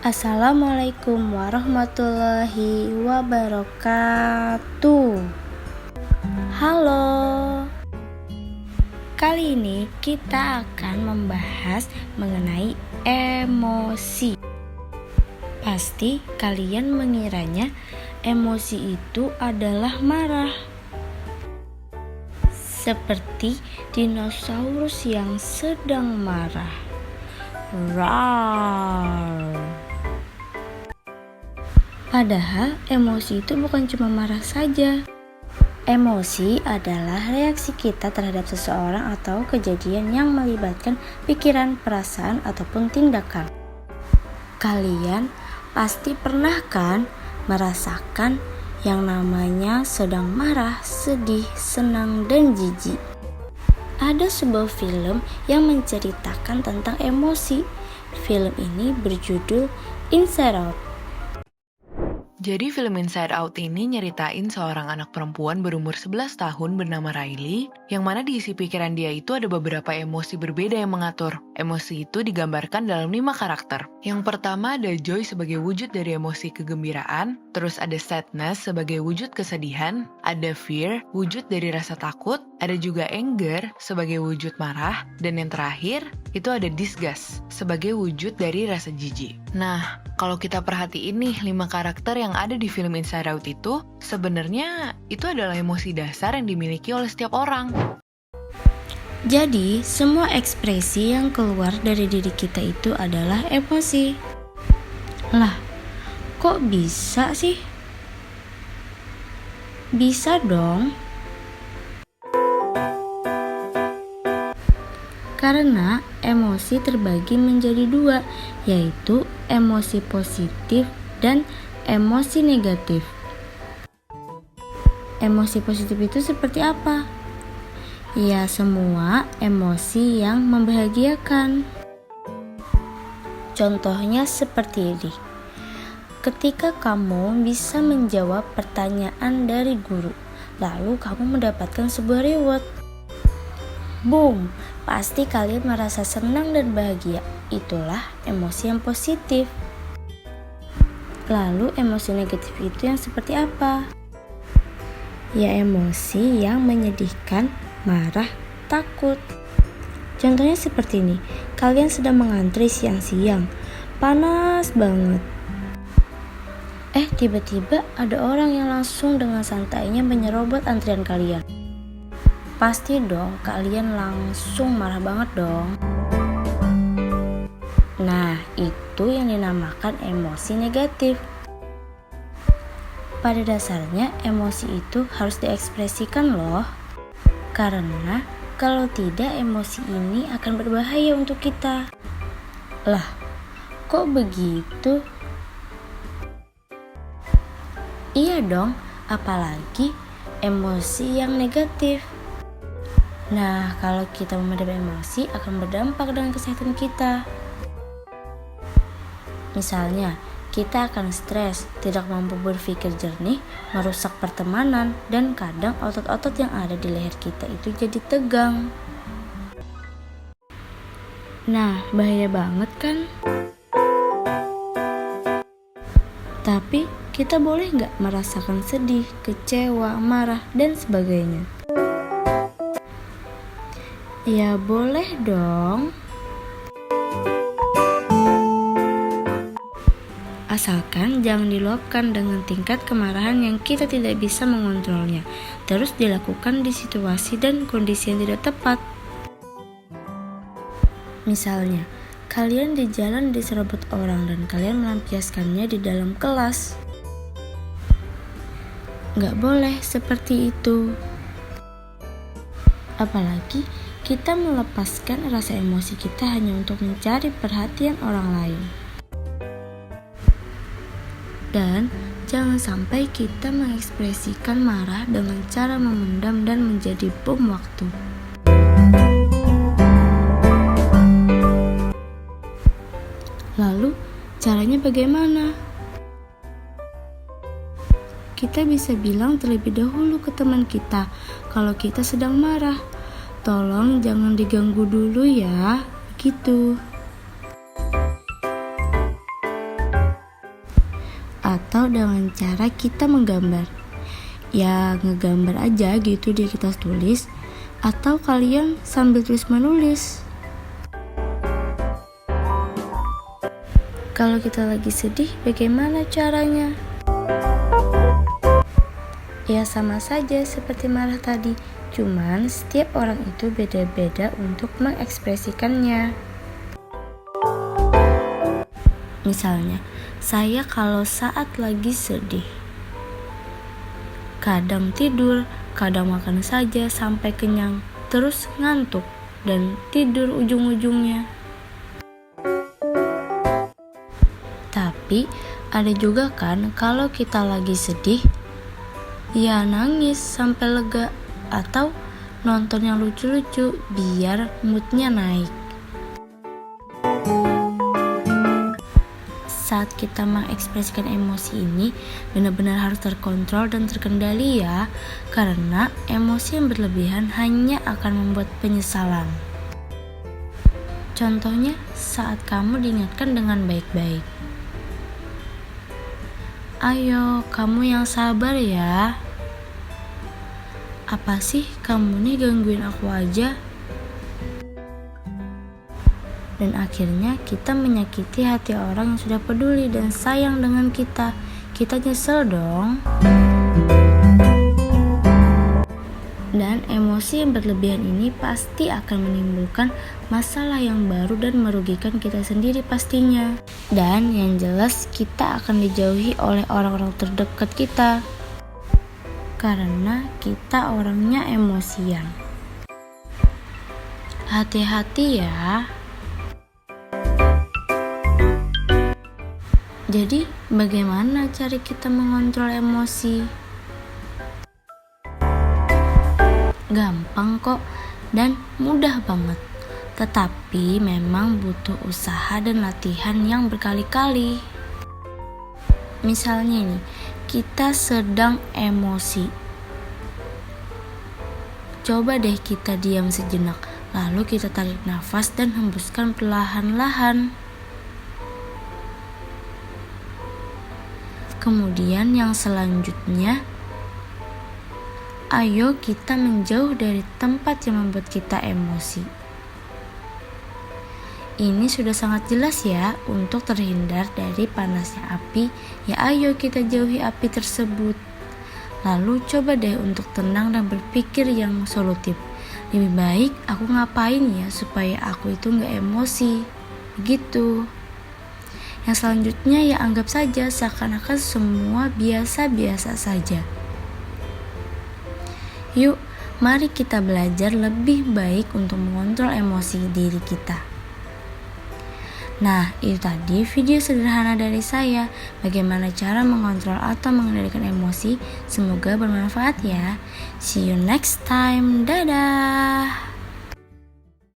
Assalamualaikum warahmatullahi wabarakatuh. Halo. Kali ini kita akan membahas mengenai emosi. Pasti kalian mengiranya emosi itu adalah marah. Seperti dinosaurus yang sedang marah. Rawr. Padahal emosi itu bukan cuma marah saja. Emosi adalah reaksi kita terhadap seseorang atau kejadian yang melibatkan pikiran, perasaan, ataupun tindakan. Kalian pasti pernah kan merasakan yang namanya sedang marah, sedih, senang, dan jijik. Ada sebuah film yang menceritakan tentang emosi. Film ini berjudul Inside Out. Jadi film Inside Out ini nyeritain seorang anak perempuan berumur 11 tahun bernama Riley, yang mana di isi pikiran dia itu ada beberapa emosi berbeda yang mengatur. Emosi itu digambarkan dalam 5 karakter. Yang pertama ada joy sebagai wujud dari emosi kegembiraan, terus ada sadness sebagai wujud kesedihan, ada fear, wujud dari rasa takut, ada juga anger sebagai wujud marah, dan yang terakhir itu ada disgust sebagai wujud dari rasa jijik. Nah, kalau kita perhatiin nih 5 karakter yang ada di film Inside Out itu, sebenarnya itu adalah emosi dasar yang dimiliki oleh setiap orang. Jadi, semua ekspresi yang keluar dari diri kita itu adalah emosi. Lah, kok bisa sih? Bisa dong. Karena emosi terbagi menjadi 2, yaitu emosi positif dan emosi negatif. Emosi positif itu seperti apa? Ya, semua emosi yang membahagiakan. Contohnya seperti ini. Ketika kamu bisa menjawab pertanyaan dari guru, lalu kamu mendapatkan sebuah reward. Boom, pasti kalian merasa senang dan bahagia. Itulah emosi yang positif. Lalu emosi negatif itu yang seperti apa? Ya, emosi yang menyedihkan, marah, takut. Contohnya seperti ini. Kalian sedang mengantri siang-siang. Panas banget. Tiba-tiba ada orang yang langsung dengan santainya menyerobot antrian kalian. Pasti dong, kalian langsung marah banget dong. Nah, itu yang dinamakan emosi negatif. Pada dasarnya, emosi itu harus diekspresikan loh. Karena kalau tidak, emosi ini akan berbahaya untuk kita. Lah, kok begitu? Iya dong, apalagi emosi yang negatif. Nah, kalau kita memendam emosi akan berdampak dengan kesehatan kita. Misalnya, kita akan stres, tidak mampu berpikir jernih, merusak pertemanan, dan kadang otot-otot yang ada di leher kita itu jadi tegang. Nah, bahaya banget kan? Tapi, kita boleh nggak merasakan sedih, kecewa, marah, dan sebagainya? Ya, boleh dong. Asalkan jangan diluapkan dengan tingkat kemarahan yang kita tidak bisa mengontrolnya. Terus dilakukan di situasi dan kondisi yang tidak tepat. Misalnya, kalian di jalan diserobot orang dan kalian melampiaskannya di dalam kelas. Nggak boleh seperti itu. Apalagi kita melepaskan rasa emosi kita hanya untuk mencari perhatian orang lain. Dan jangan sampai kita mengekspresikan marah dengan cara memendam dan menjadi bom waktu. Lalu, caranya bagaimana? Kita bisa bilang terlebih dahulu ke teman kita kalau kita sedang marah. Tolong jangan diganggu dulu ya, gitu. atau dengan cara kita menggambar. Ya ngegambar aja gitu di kertas tulis, atau kalian sambil tulis menulis. Kalau kita lagi sedih, bagaimana caranya? Ya sama saja seperti marah tadi, cuman setiap orang itu beda-beda untuk mengekspresikannya. Misalnya, saya kalau saat lagi sedih, kadang tidur, kadang makan saja sampai kenyang, terus ngantuk dan tidur ujung-ujungnya. Tapi ada juga kan kalau kita lagi sedih, ya nangis sampai lega atau nonton yang lucu-lucu biar moodnya naik. Saat kita mengekspresikan emosi ini benar-benar harus terkontrol dan terkendali ya, karena emosi yang berlebihan hanya akan membuat penyesalan. Contohnya saat kamu diingatkan dengan baik-baik. Ayo, kamu yang sabar ya. Apa sih kamu nih gangguin aku aja? Dan akhirnya kita menyakiti hati orang yang sudah peduli dan sayang dengan kita. Kita nyesel dong. Dan emosi yang berlebihan ini pasti akan menimbulkan masalah yang baru dan merugikan kita sendiri pastinya. Dan yang jelas kita akan dijauhi oleh orang-orang terdekat kita, karena kita orangnya emosian. Hati-hati ya. Jadi bagaimana cara kita mengontrol emosi? Gampang kok dan mudah banget. Tetapi memang butuh usaha dan latihan yang berkali-kali. Misalnya nih, kita sedang emosi. Coba deh kita diam sejenak, lalu kita tarik nafas dan hembuskan perlahan-lahan. Kemudian yang selanjutnya, ayo kita menjauh dari tempat yang membuat kita emosi. Ini sudah sangat jelas ya, untuk terhindar dari panasnya api, ya ayo kita jauhi api tersebut. Lalu coba deh untuk tenang dan berpikir yang solutif. Lebih baik aku ngapain ya supaya aku itu gak emosi. Begitu. Yang selanjutnya ya anggap saja seakan-akan semua biasa-biasa saja. Yuk, mari kita belajar lebih baik untuk mengontrol emosi diri kita. Nah, itu tadi video sederhana dari saya, bagaimana cara mengontrol atau mengendalikan emosi. Semoga bermanfaat ya. See you next time. Dadah.